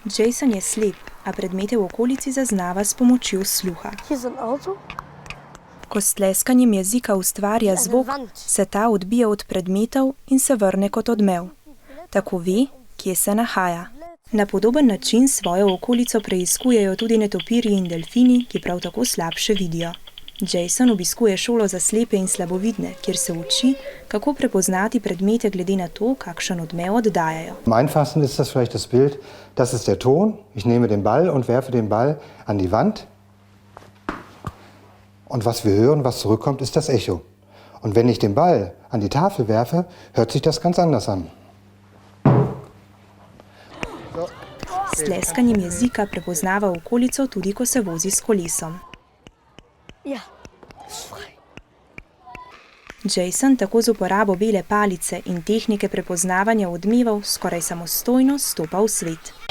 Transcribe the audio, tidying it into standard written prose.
Jason je slep, a predmete v okolici zaznava s pomočjo sluha. Ko s tleskanjem jezika ustvarja zvok, se ta odbije od predmetov in se vrne kot odmev. Tako ve, kje se nahaja. Na podoben način svojo okolico preiskujejo tudi netopirji in delfini, ki prav tako slabše vidijo. Jason obiskuje šolo za slepe in slabovidne, kjer se uči, kako prepoznati predmete glede na to, kakšen odmev oddajajo. Am einfachsten ist das vielleicht das Bild, das ist der Ton. Ich nehme den Ball und werfe den Ball an die Wand. Und was wir hören, was zurückkommt, ist das Echo. Und wenn ich den Ball an die Tafel werfe, hört sich das ganz anders an. S tleskanjem jezika prepoznava okolico tudi, ko se vozi s kolesom. Jason tako z uporabo bele palice in tehnike prepoznavanja odmevov skoraj samostojno stopa v svet.